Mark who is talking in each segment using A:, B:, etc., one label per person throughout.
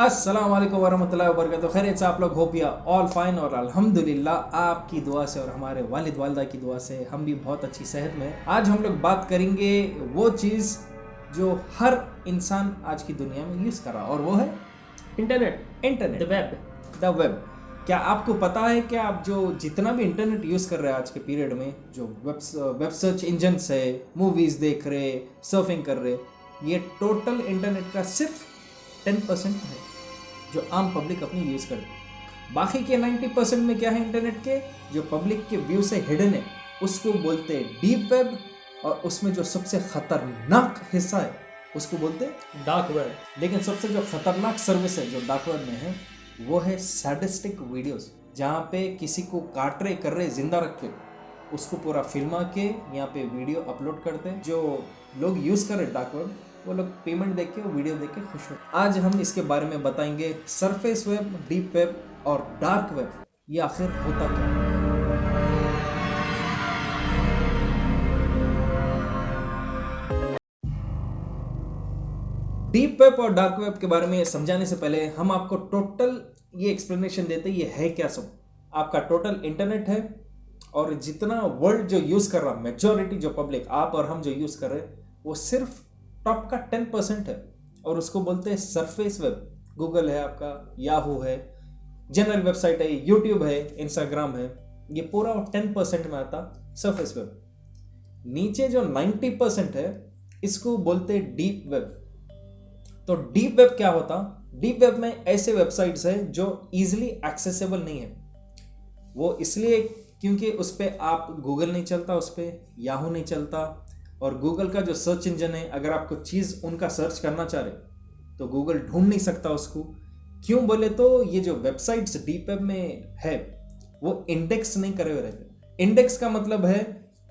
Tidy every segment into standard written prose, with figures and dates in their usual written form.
A: अस्सलाम वालेकुम वरहमतुल्लाहि वबरकातुहू। खैरियत से आप लोग हो पिया ऑल फाइन और अल्हम्दुलिल्लाह आपकी दुआ से और हमारे वालिद वालिदा की दुआ से हम भी बहुत अच्छी सेहत में हैं। आज हम लोग बात करेंगे वो चीज़ जो हर इंसान आज की दुनिया में यूज़ कर रहा है और वो है इंटरनेट द वेब। क्या आपको पता है कि आप जो जितना भी इंटरनेट यूज़ कर रहे हैं आज के पीरियड में, जो वेब सर्च इंजन्स है, मूवीज़ देख रहे, सर्फिंग कर रहे, ये टोटल इंटरनेट का सिर्फ 10% है जो आम पब्लिक अपनी यूज़ करती है। बाकी के 90% में क्या है इंटरनेट के, जो पब्लिक के व्यू से हिडन है, उसको बोलते हैं डीप वेब। और उसमें जो सबसे खतरनाक हिस्सा है उसको बोलते हैं
B: डार्क वेब।
A: लेकिन सबसे जो खतरनाक सर्विस है जो डार्क वेब में है वो है सैडिस्टिक वीडियोस, जहाँ पे किसी को काट रहे कर रहे जिंदा रख के उसको पूरा फिल्मा के यहाँ पे वीडियो अपलोड करते हैं। जो लोग यूज़ कर रहे डार्क वेब वो लोग पेमेंट देख के, वो वीडियो देख के खुश हो। आज हम इसके बारे में बताएंगे सरफेस वेब, डीप वेब और डार्क वेब, ये आखिर होता क्या है। डीप वेब और डार्क वेब के बारे में समझाने से पहले हम आपको टोटल ये एक्सप्लेनेशन देते हैं ये है क्या। सब आपका टोटल इंटरनेट है और जितना वर्ल्ड जो यूज़ कर रहा, मेजॉरिटी जो पब्लिक आप और हम जो यूज़ कर रहे हैं वो सिर्फ टॉप का 10% है और उसको बोलते हैं सरफेस वेब। गूगल है आपका, याहू है, जनरल वेबसाइट है, यूट्यूब है, इंस्टाग्राम है, ये पूरा 10% में आता सरफेस वेब। नीचे जो 90% है इसको बोलते हैं डीप वेब। तो डीप वेब क्या होता? डीप वेब में ऐसे वेबसाइट्स है जो इजीली एक्सेसिबल नहीं है। वो इसलिए क्योंकि उस पर आप गूगल नहीं चलता, उस पर याहू नहीं चलता, और गूगल का जो सर्च इंजन है अगर आपको चीज़ उनका सर्च करना चाह रहे तो गूगल ढूंढ नहीं सकता उसको। क्यों बोले तो ये जो वेबसाइट्स डीप वेब में है वो इंडेक्स नहीं करे हुए रहते। इंडेक्स का मतलब है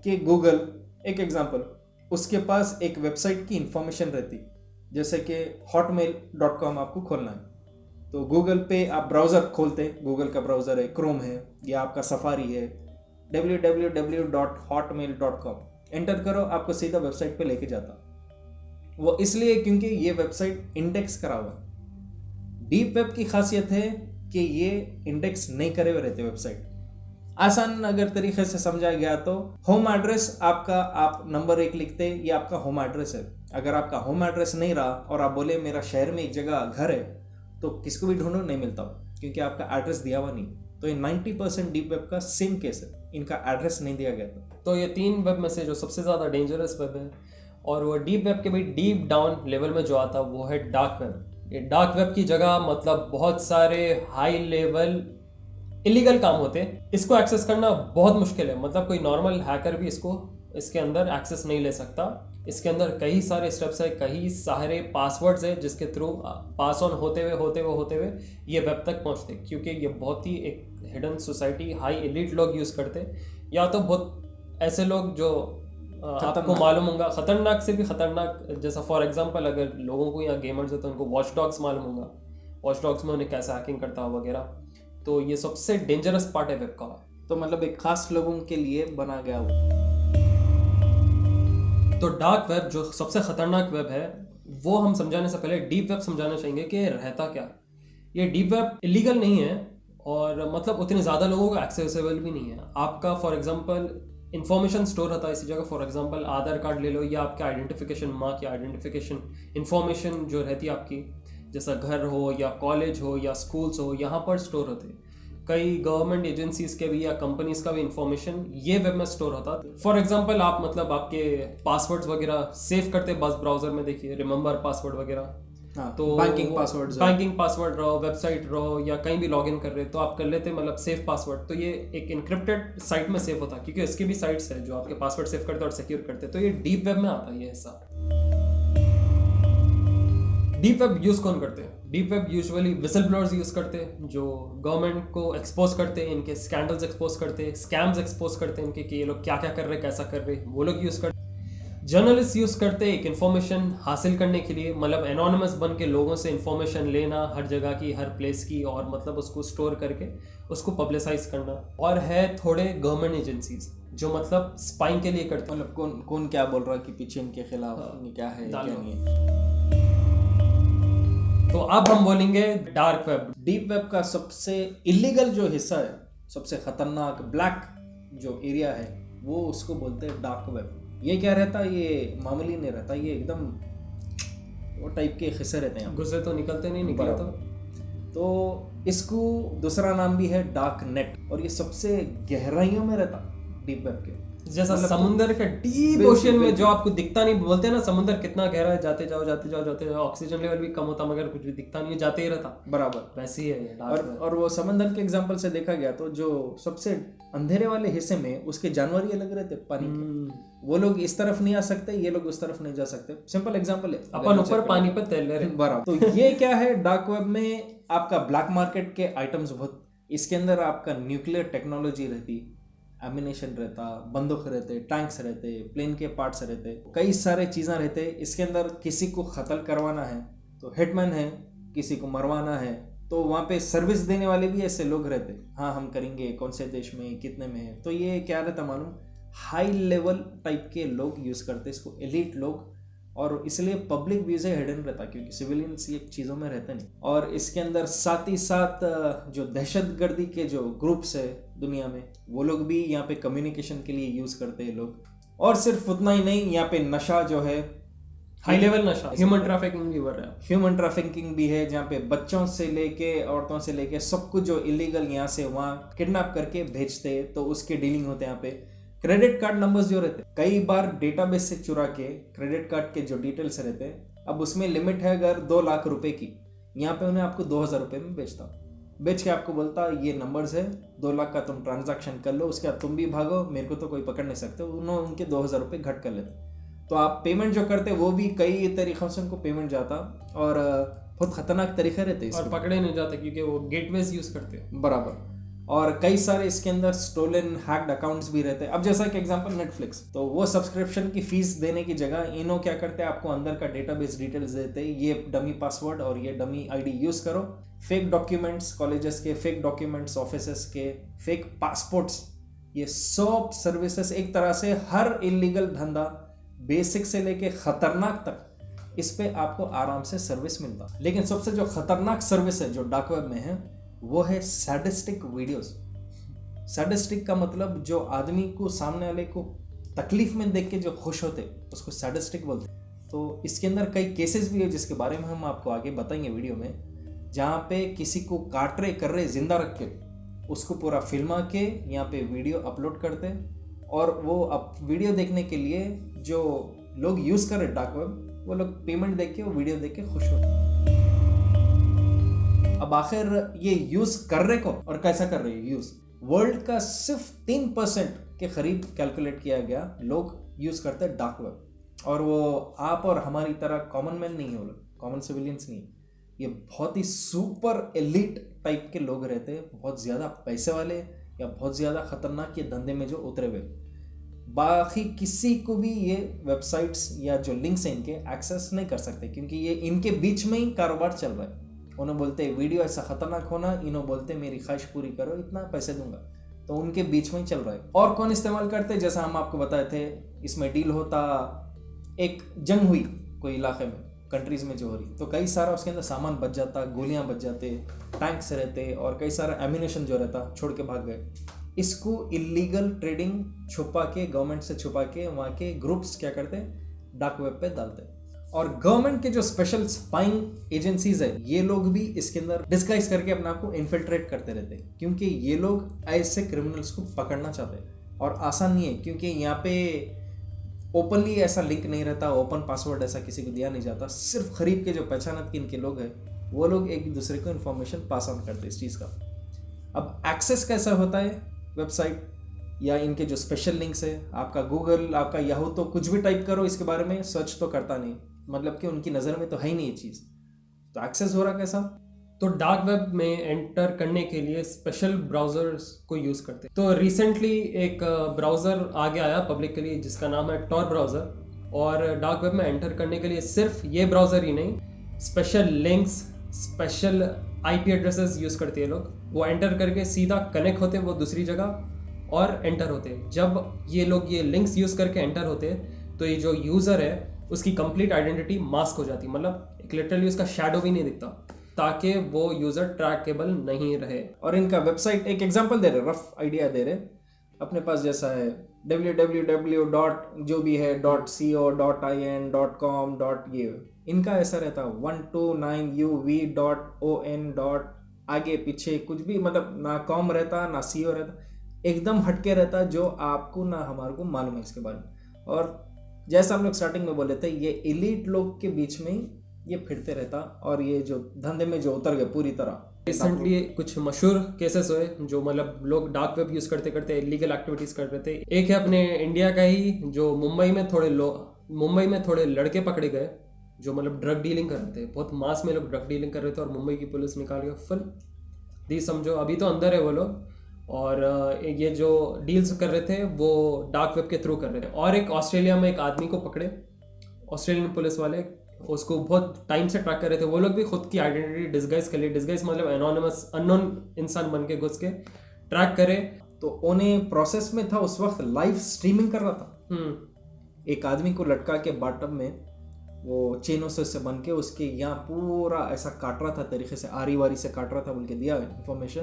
A: कि गूगल, एक एग्जांपल, उसके पास एक वेबसाइट की इंफॉर्मेशन रहती, जैसे कि hotmail.com आपको खोलना है तो गूगल पे आप ब्राउज़र खोलते, गूगल का ब्राउज़र है, क्रोम है या आपका सफारी है, www.hotmail.com एंटर करो, आपको सीधा वेबसाइट पे लेके जाता। वो इसलिए क्योंकि ये वेबसाइट इंडेक्स करा हुआ है। डीप वेब की खासियत है कि ये इंडेक्स नहीं करे हुए रहते वेबसाइट। आसान अगर तरीके से समझाया गया तो होम एड्रेस आपका, आप नंबर 1 लिखते, ये आपका होम एड्रेस है। अगर आपका होम एड्रेस नहीं रहा और आप बोले मेरा शहर में एक जगह घर है तो किसको भी ढूंढो नहीं मिलता क्योंकि आपका एड्रेस दिया हुआ नहीं। तो ये 90% डीप वेब का सेम केस है, इनका एड्रेस नहीं दिया गया था।
B: तो ये 3 वेब में से जो सबसे ज़्यादा डेंजरस वेब है और वो डीप वेब के भी डीप डाउन लेवल में जो आता वो है डार्क वेब। ये डार्क वेब की जगह मतलब बहुत सारे हाई लेवल इलीगल काम होते हैं। इसको एक्सेस करना बहुत मुश्किल है, मतलब कोई नॉर्मल हैकर भी इसके अंदर एक्सेस नहीं ले सकता। इसके अंदर कई सारे स्टेप्स है, कई सारे पासवर्ड्स है जिसके थ्रू पास ऑन होते हुए ये वेब तक पहुंचते, क्योंकि ये बहुत ही एक हिडन सोसाइटी, हाई एलीट लोग यूज़ करते, या तो बहुत ऐसे लोग जो आपको मालूम होगा खतरनाक से भी खतरनाक। जैसा फॉर एग्जांपल अगर लोगों को या गेमर्स है तो उनको वॉच डॉग्स मालूम होगा, वॉच डॉग्स में उन्हें कैसे हैकिंग करता है वगैरह। तो ये सबसे डेंजरस पार्ट है वेब का।
A: तो मतलब एक खास लोगों के लिए बना गया वो।
B: तो डार्क वेब जो सबसे खतरनाक वेब है वो हम समझाने से पहले डीप वेब समझाना चाहेंगे कि रहता क्या। ये डीप वेब इलीगल नहीं है और मतलब उतने ज़्यादा लोगों को एक्सेसिबल भी नहीं है। आपका फॉर एग्जांपल इंफॉर्मेशन स्टोर होता है इसी जगह। फॉर एग्जांपल आधार कार्ड ले लो या आपके आइडेंटिफिकेशन, माँ की आइडेंटिफिकेशन इंफॉर्मेशन जो रहती है आपकी, जैसा घर हो या कॉलेज हो या स्कूल्स हो, यहाँ पर स्टोर होते हैं। कई गवर्नमेंट एजेंसीज के भी या कंपनीज का भी इंफॉर्मेशन ये वेब में स्टोर होता है। फॉर एग्जांपल आप मतलब आपके पासवर्ड्स वगैरह सेव करते बस ब्राउजर में, देखिए रिमेंबर पासवर्ड वगैरह।
A: हाँ,
B: तो
A: बैंकिंग
B: पासवर्ड रहो, वेबसाइट रहो या कहीं भी लॉगिन कर रहे तो आप कर लेते मतलब सेफ पासवर्ड। तो ये एक इनक्रिप्टेड साइट में सेव होता है क्योंकि इसके भी साइट्स है जो आपके पासवर्ड सेव करते और सिक्योर करते। तो ये डीप वेब में आता है ये हिस्सा। डीप वेब यूज कौन करते हैं? Deep web usually whistle blowers use करते हैं जो गवर्नमेंट को एक्सपोज करते हैं, इनके स्कैंडल्स एक्सपोज करते हैं, स्कैम्स एक्सपोज करते हैं इनके कि ये लोग क्या क्या कर रहे हैं, कैसा कर रहे हैं, वो लोग यूज करते हैं। जर्नलिस्ट यूज करते हैं एक इन्फॉर्मेशन हासिल करने के लिए, मतलब एनोनिमस बन के लोगों से इन्फॉर्मेशन लेना हर जगह की, हर प्लेस की, और मतलब उसको स्टोर करके उसको पब्लिसाइज करना। और है थोड़े गवर्नमेंट एजेंसीज जो मतलब स्पाइंग के लिए करते हैं,
A: मतलब कौन क्या बोल रहा है कि पीछे इनके खिलाफ क्या है क्या नहीं है।
B: तो अब हम बोलेंगे डार्क वेब।
A: डीप वेब का सबसे इलीगल जो हिस्सा है, सबसे खतरनाक ब्लैक जो एरिया है, वो उसको बोलते हैं डार्क वेब। ये क्या रहता है, ये मामूली नहीं रहता, ये एकदम वो टाइप के हिस्से रहते हैं।
B: गुस्से तो निकलते नहीं, निकले
A: तो इसको दूसरा नाम भी है डार्क नेट, और ये सबसे गहराइयों में रहता डीप वेब के।
B: जैसा समुंदर के डीप ओशन में जो आपको दिखता नहीं, बोलते हैं ना समुंदर कितना गहरा है, जाते जाओ जाते जाओ जाते जाओ, ऑक्सीजन लेवल भी कम होता मगर कुछ भी दिखता नहीं है, जाते ही रहता।
A: बराबर
B: वैसे ही है
A: और वो समंदर के एग्जांपल से देखा गया तो जो सबसे अंधेरे वाले हिस्से में उसके जानवर ही अलग रहते पानी के। वो लोग इस तरफ नहीं आ सकते, ये लोग उस तरफ नहीं जा सकते। सिंपल एग्जांपल है,
B: अपन ऊपर पानी पर तैर रहे।
A: बराबर। तो ये क्या है, डार्क वेब में आपका ब्लैक मार्केट के आइटम्स बहुत, इसके अंदर आपका न्यूक्लियर टेक्नोलॉजी रहती, एमिनेशन रहता, बंदूक रहते, टैंक्स रहते, प्लेन के पार्ट्स रहते, कई सारे चीज़ें रहते। इसके अंदर किसी को कत्ल करवाना है तो हिटमैन है, किसी को मरवाना है तो वहाँ पे सर्विस देने वाले भी ऐसे लोग रहते, हाँ हम करेंगे, कौन से देश में कितने में है। तो ये क्या रहता मालूम, हाई लेवल टाइप के लोग यूज़ करते इसको, एलिट लोग, और इसलिए पब्लिक व्यू से हिडन रहता क्योंकि सिविलियंस ये चीज़ों में रहते नहीं। और इसके अंदर साथ ही साथ जो दहशतगर्दी के जो ग्रुप्स है दुनिया में, वो लोग भी यहाँ पे कम्युनिकेशन के लिए यूज़ करते हैं लोग। और सिर्फ उतना ही नहीं, यहाँ पे नशा जो है,
B: हाई लेवल नशा, ह्यूमन ट्रैफिकिंग भी बढ़ रहा है।
A: ह्यूमन ट्रैफिकिंग भी है, जहाँ पे बच्चों से लेके औरतों से लेके सब कुछ जो इलीगल यहाँ से वहाँ किडनैप करके भेजते, तो उसके डीलिंग होते हैं यहाँ पे। क्रेडिट कार्ड नंबर्स जो रहते, कई बार डेटाबेस से चुरा के क्रेडिट कार्ड के जो डिटेल्स रहते हैं, अब उसमें लिमिट है अगर 2 लाख रुपए की, यहाँ पे उन्हें आपको 2000 रुपये में बेच के आपको बोलता ये नंबर्स है, 2 लाख का तुम ट्रांजैक्शन कर लो, उसके बाद तुम भी भागो, मेरे को तो कोई पकड़ नहीं सकते। उन्होंने उनके 2000 रुपये घट कर लेते, तो आप पेमेंट जो करते वो भी कई तरीक़ों से उनको पेमेंट जाता, और बहुत खतरनाक तरीके रहते
B: और पकड़े नहीं जाते क्योंकि वो गेटवेज यूज़ करते हैं।
A: बराबर। और कई सारे इसके अंदर स्टोलन हैक्ड अकाउंट्स भी रहते हैं। अब जैसा कि एग्जांपल नेटफ्लिक्स, तो वो सब्सक्रिप्शन की फीस देने की जगह इन्हों क्या करते हैं, आपको अंदर का डेटाबेस डिटेल्स देते हैं, ये डमी पासवर्ड और ये डमी आईडी यूज़ करो, फेक डॉक्यूमेंट्स कॉलेजेस के, फेक डॉक्यूमेंट्स ऑफिसेस के, फेक पासपोर्ट्स, ये सब सर्विसेज, एक तरह से हर इलीगल धंधा बेसिक से लेके खतरनाक तक, इस पे आपको आराम से सर्विस मिलता। लेकिन सबसे जो खतरनाक सर्विस है जो डार्क वेब में है, वो है सैडिस्टिक वीडियोस। सैडिस्टिक का मतलब जो आदमी को, सामने वाले को तकलीफ में देख के जो खुश होते, उसको सैडिस्टिक बोलते। तो इसके अंदर कई केसेस भी है जिसके बारे में हम आपको आगे बताएंगे वीडियो में, जहाँ पे किसी को काट रहे कर रहे जिंदा रख के उसको पूरा फिल्मा के यहाँ पे वीडियो अपलोड करते, और वो अब वीडियो देखने के लिए जो लोग यूज़ कर रहे डार्क वेब, वो लोग पेमेंट देख के, वो वीडियो देख के खुश होते। अब आखिर ये यूज कर रहे कौन और कैसा कर रहे हैं यूज? वर्ल्ड का सिर्फ 3% के करीब कैलकुलेट किया गया लोग यूज करते हैं डार्क वेब, और वो आप और हमारी तरह कॉमन मैन नहीं है, वो लोग कॉमन सिविलियंस नहीं, ये बहुत ही सुपर एलिट टाइप के लोग रहते हैं, बहुत ज़्यादा पैसे वाले या बहुत ज़्यादा खतरनाक ये धंधे में जो उतरे हुए। बाकी किसी को भी ये वेबसाइट्स या जो लिंक्स हैं इनके एक्सेस नहीं कर सकते, क्योंकि ये इनके बीच में ही कारोबार चल रहा है। उन्हें बोलते हैं वीडियो ऐसा खतरनाक होना, इन्हों बोलते हैं मेरी ख्वाहिश पूरी करो, इतना पैसे दूंगा, तो उनके बीच में ही चल रहा है। और कौन इस्तेमाल करते, जैसा हम आपको बताए थे, इसमें डील होता, एक जंग हुई कोई इलाके में, कंट्रीज में जो हो रही, तो कई सारा उसके अंदर सामान बच जाता, गोलियां बच जाते, टैंक्स रहते, और कई सारा एम्यूनेशन जो रहता छोड़ के भाग गए। इसको इलीगल ट्रेडिंग छुपा के, गवर्नमेंट से छुपा के, वहाँ के ग्रुप्स क्या करते, डार्क वेब पे डालते। और गवर्नमेंट के जो स्पेशल स्पाइंग एजेंसीज है, ये लोग भी इसके अंदर डिस्गाइज करके अपने आप को इन्फिल्ट्रेट करते रहते हैं, क्योंकि ये लोग ऐसे क्रिमिनल्स को पकड़ना चाहते हैं। और आसान नहीं है, क्योंकि यहाँ पे ओपनली ऐसा लिंक नहीं रहता, ओपन पासवर्ड ऐसा किसी को दिया नहीं जाता, सिर्फ खरीद के जो पहचानत के इनके लोग हैं, वो लोग एक दूसरे को इन्फॉर्मेशन पास ऑन करते हैं इस चीज़ का। अब एक्सेस कैसा होता है वेबसाइट या इनके जो स्पेशल लिंक्स है, आपका गूगल, आपका याहू, तो कुछ भी टाइप करो इसके बारे में, सर्च तो करता नहीं, मतलब कि उनकी नज़र में तो है ही नहीं ये चीज़। तो एक्सेस हो रहा कैसा?
B: तो डार्क वेब में एंटर करने के लिए स्पेशल ब्राउजर्स को यूज़ करते हैं। तो रिसेंटली एक ब्राउज़र आगे आया पब्लिक के लिए जिसका नाम है टॉर ब्राउज़र, और डार्क वेब में एंटर करने के लिए सिर्फ ये ब्राउज़र ही नहीं, special links, special IP addresses use करते हैं लोग। वो एंटर करके सीधा कनेक्ट होते हैं वो दूसरी जगह और एंटर होते हैं। जब ये लोग ये लिंक्स यूज़ करके एंटर होते हैं, तो ये जो यूज़र है उसकी कंप्लीट आइडेंटिटी मास्क हो जाती है, मतलब लिटरली उसका शैडो भी नहीं दिखता, ताकि वो यूज़र ट्रैकेबल नहीं रहे।
A: और इनका वेबसाइट एक एग्जांपल दे रहे, रफ आइडिया दे रहे, अपने पास जैसा है www. जो भी है .co.in .com. ये इनका ऐसा रहता 129uv.on. आगे पीछे कुछ भी मतलब ना कॉम रहता ना co रहता, एकदम हटके रहता, जो आपको ना हमारे को मालूम है इसके बारे में। और जैसा हम लोग स्टार्टिंग में बोले थे, ये एलीट लोग के बीच में ही ये फिरते रहता, और ये जो धंधे में जो उतर गए पूरी तरह।
B: रिसेंटली कुछ मशहूर केसेस हुए जो मतलब लोग डार्क वेब यूज़ करते करते इलीगल एक्टिविटीज़ कर रहे थे। एक है अपने इंडिया का ही, जो मुंबई में थोड़े लड़के पकड़े गए जो मतलब ड्रग डीलिंग कर रहे थे, बहुत मास में लोग ड्रग डीलिंग कर रहे थे, और मुंबई की पुलिस निकाल के फुल दी, समझो अभी तो अंदर है वो लोग। और ये जो डील्स कर रहे थे वो डार्क वेब के थ्रू कर रहे थे। और एक ऑस्ट्रेलिया में एक आदमी को पकड़े, ऑस्ट्रेलियन पुलिस वाले उसको बहुत टाइम से ट्रैक कर रहे थे। वो लोग भी खुद की आइडेंटिटी डिस्गाइज कर ली, डिस्गाइज मतलब एनोनिमस अननोन इंसान बन के घुस के ट्रैक करे।
A: तो उन्हें प्रोसेस में था उस वक्त लाइव स्ट्रीमिंग कर रहा था। एक आदमी को लटका के बाटम में वो चेनों से बन के उसके यहाँ पूरा ऐसा काट रहा था, तरीके से आरी वारी से काट रहा था बोल के दिया इंफॉर्मेशन।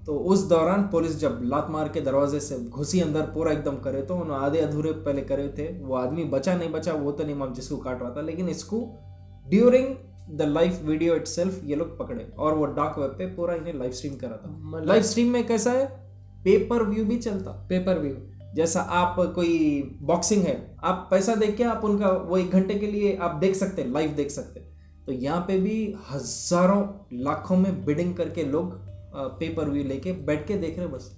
A: तो उस दौरान पुलिस जब लात मार के दरवाजे से घुसी अंदर पूरा एकदम करे, तो उन्होंने आधे अधूरे पहले करे थे। वो आदमी बचा नहीं बचा वो तो नहीं मालूम जिसको काट रहा था, लेकिन इसको during the live video itself ये लोग पकड़े, और वो डार्क वेब पे पूरा इन्हें लाइव स्ट्रीम करा था। लाइव स्ट्रीम में कैसा है, पेपर व्यू भी चलता।
B: पेपर व्यू
A: जैसा आप कोई बॉक्सिंग है, आप पैसा दे के आप उनका वो 1 घंटे के लिए आप देख सकते हैं, लाइव देख सकते हैं। तो यहाँ पे भी हजारों लाखों में बिडिंग करके लोग पेपर व्यू लेके बैठ के देख रहे, बस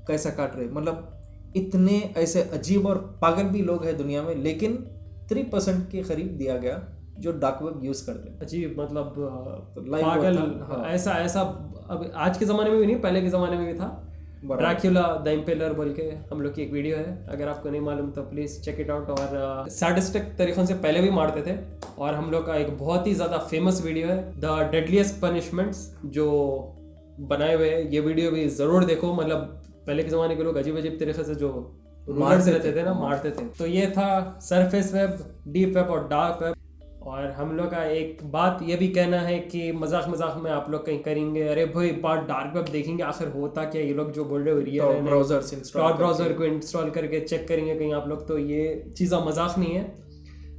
A: कैसा काट रहे। मतलब इतने ऐसे अजीब और पागल भी लोग हैं दुनिया में, लेकिन 3% के करीब दिया गया जो डार्क वेब यूज करते हैं।
B: अजीब मतलब
A: तो live
B: पागल।
A: हाँ।
B: ऐसा अब आज के ज़माने में भी नहीं, पहले के ज़माने में भी था। ड्रैक्युला द इम्पेलर बोल के हम लोग की एक वीडियो है, अगर आपको नहीं मालूम तो प्लीज़ चेक इट आउट। और सैडिस्टिक तरीक़ों से पहले भी मारते थे। और हम लोग का एक बहुत ही ज़्यादा फेमस वीडियो है द डेडलीस्ट पनिशमेंट्स जो बनाए हुए हैं, ये वीडियो भी ज़रूर देखो। मतलब पहले के ज़माने के लोग अजीब अजीब तरीके से जो मारते रहते थे ना, मारते थे। तो ये था सरफेस वेब, डीप वेब और डार्क वेब। और हम लोग का एक बात ये भी कहना है कि मजाक में आप लोग कहीं करेंगे अरे भाई बात डार्क वेब देखेंगे आखिर होता क्या, ये लोग जो बोल रहे हो रियल है, ब्राउज़र को इंस्टॉल करके चेक करेंगे कहीं आप लोग, तो ये चीज़ा मजाक नहीं है।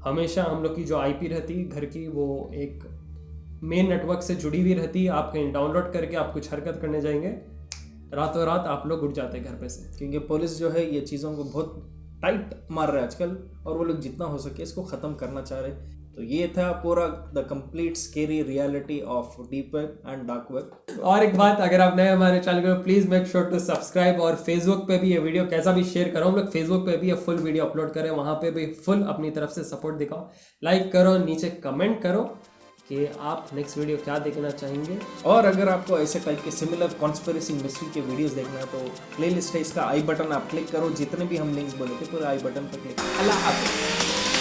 B: हमेशा हम लोग की जो आईपी रहती घर की, वो एक मेन नेटवर्क से जुड़ी हुई रहती। आप कहीं डाउनलोड करके आप कुछ हरकत करने जाएंगे, रातों रात आप लोग उठ जाते हैं घर पे से।
A: क्योंकि पुलिस जो है ये चीज़ों को बहुत टाइट मार रहा है आजकल, और वो लोग जितना हो सके इसको ख़त्म करना चाह रहे। तो ये था पूरा the complete scary reality of deep web and dark web.
B: और एक बात, अगर आप नए हमारे चैनल को please make sure to subscribe. और फेसबुक पे भी ये वीडियो कैसा भी शेयर करो, हम लोग फेसबुक पे भी ये फुल वीडियो अपलोड करें, वहाँ पे भी फुल अपनी तरफ से सपोर्ट दिखाओ। लाइक करो, नीचे कमेंट करो कि आप नेक्स्ट वीडियो क्या देखना चाहेंगे।
A: और अगर आपको ऐसे टाइप के सिमिलर कॉन्स्पिरेसी मिस्ट्री के वीडियोस देखना है तो प्लेलिस्ट है, इसका आई बटन आप क्लिक करो, जितने भी हम लिंक्स बोले थे पूरे आई बटन पर क्लिक। अल्लाह हाफ़िज़।